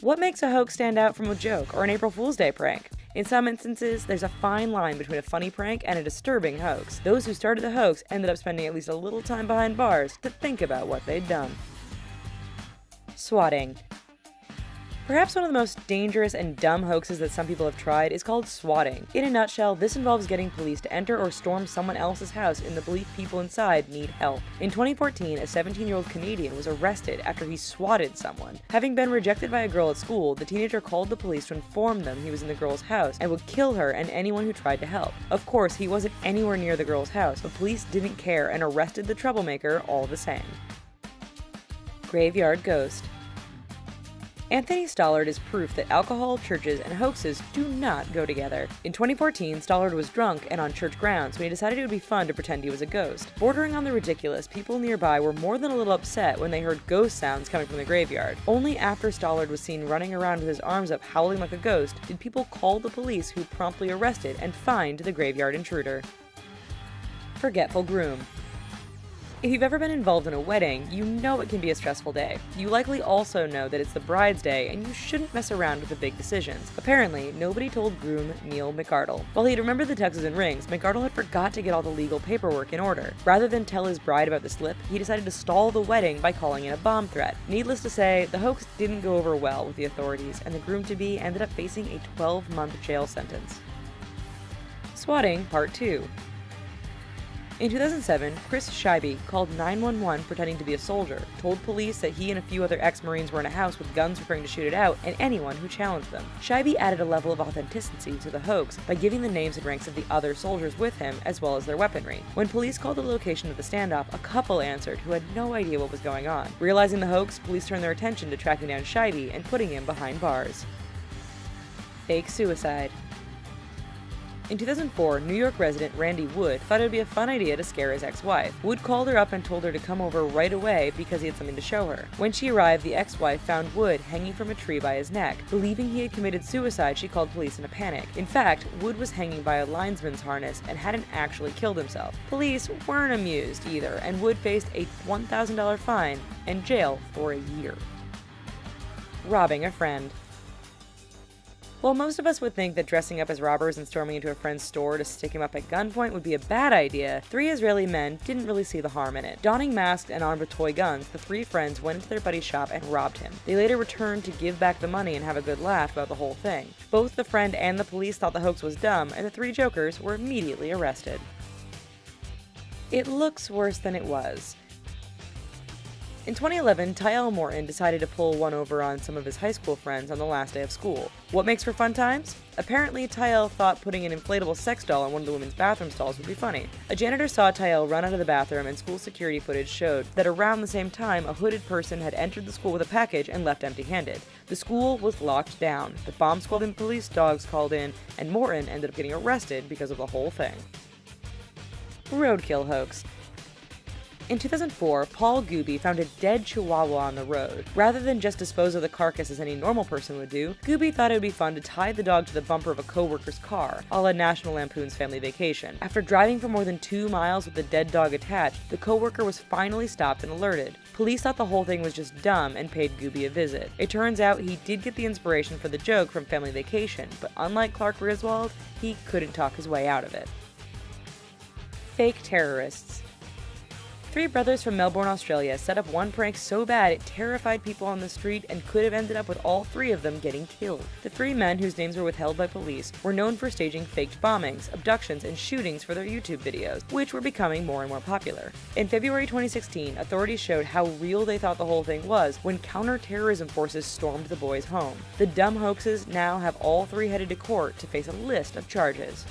What makes a hoax stand out from a joke or an April Fool's Day prank? In some instances, there's a fine line between a funny prank and a disturbing hoax. Those who started the hoax ended up spending at least a little time behind bars to think about what they'd done. Swatting. Perhaps one of the most dangerous and dumb hoaxes that some people have tried is called swatting. In a nutshell, this involves getting police to enter or storm someone else's house in the belief people inside need help. In 2014, a 17-year-old Canadian was arrested after he swatted someone. Having been rejected by a girl at school, the teenager called the police to inform them he was in the girl's house and would kill her and anyone who tried to help. Of course, he wasn't anywhere near the girl's house, but police didn't care and arrested the troublemaker all the same. Graveyard ghost. Anthony Stollard is proof that alcohol, churches, and hoaxes do not go together. In 2014, Stollard was drunk and on church grounds when he decided it would be fun to pretend he was a ghost. Bordering on the ridiculous, people nearby were more than a little upset when they heard ghost sounds coming from the graveyard. Only after Stollard was seen running around with his arms up howling like a ghost did people call the police, who promptly arrested and fined the graveyard intruder. Forgetful groom. If you've ever been involved in a wedding, you know it can be a stressful day. You likely also know that it's the bride's day and you shouldn't mess around with the big decisions. Apparently, nobody told groom Neil McArdle. While he'd remembered the tuxes and rings, McArdle had forgot to get all the legal paperwork in order. Rather than tell his bride about the slip, he decided to stall the wedding by calling in a bomb threat. Needless to say, the hoax didn't go over well with the authorities, and the groom-to-be ended up facing a 12-month jail sentence. Swatting Part 2. In 2007, Chris Scheibe called 911 pretending to be a soldier, told police that he and a few other ex-Marines were in a house with guns preparing to shoot it out, and anyone who challenged them. Scheibe added a level of authenticity to the hoax by giving the names and ranks of the other soldiers with him, as well as their weaponry. When police called the location of the standoff, a couple answered who had no idea what was going on. Realizing the hoax, police turned their attention to tracking down Scheibe and putting him behind bars. Fake suicide. In 2004, New York resident Randy Wood thought it would be a fun idea to scare his ex-wife. Wood called her up and told her to come over right away because he had something to show her. When she arrived, the ex-wife found Wood hanging from a tree by his neck. Believing he had committed suicide, she called police in a panic. In fact, Wood was hanging by a linesman's harness and hadn't actually killed himself. Police weren't amused either, and Wood faced a $1,000 fine and jail for a year. Robbing a friend. While most of us would think that dressing up as robbers and storming into a friend's store to stick him up at gunpoint would be a bad idea, 3 Israeli men didn't really see the harm in it. Donning masks and armed with toy guns, the 3 friends went into their buddy's shop and robbed him. They later returned to give back the money and have a good laugh about the whole thing. Both the friend and the police thought the hoax was dumb, and the 3 jokers were immediately arrested. It looks worse than it was. In 2011, Tyel Morton decided to pull one over on some of his high school friends on the last day of school. What makes for fun times? Apparently, Tyel thought putting an inflatable sex doll in one of the women's bathroom stalls would be funny. A janitor saw Tyel run out of the bathroom, and school security footage showed that around the same time, a hooded person had entered the school with a package and left empty-handed. The school was locked down, the bomb squad and police dogs called in, and Morton ended up getting arrested because of the whole thing. Roadkill hoax. In 2004, Paul Gooby found a dead chihuahua on the road. Rather than just dispose of the carcass as any normal person would do, Gooby thought it would be fun to tie the dog to the bumper of a co-worker's car, a la National Lampoon's Family Vacation. After driving for more than 2 miles with the dead dog attached, the co-worker was finally stopped and alerted. Police thought the whole thing was just dumb and paid Gooby a visit. It turns out he did get the inspiration for the joke from Family Vacation, but unlike Clark Griswold, he couldn't talk his way out of it. Fake terrorists. 3 brothers from Melbourne, Australia set up one prank so bad it terrified people on the street and could have ended up with all 3 of them getting killed. The 3 men, whose names were withheld by police, were known for staging faked bombings, abductions, and shootings for their YouTube videos, which were becoming more and more popular. In February 2016, authorities showed how real they thought the whole thing was when counter-terrorism forces stormed the boys' home. The dumb hoaxes now have all 3 headed to court to face a list of charges.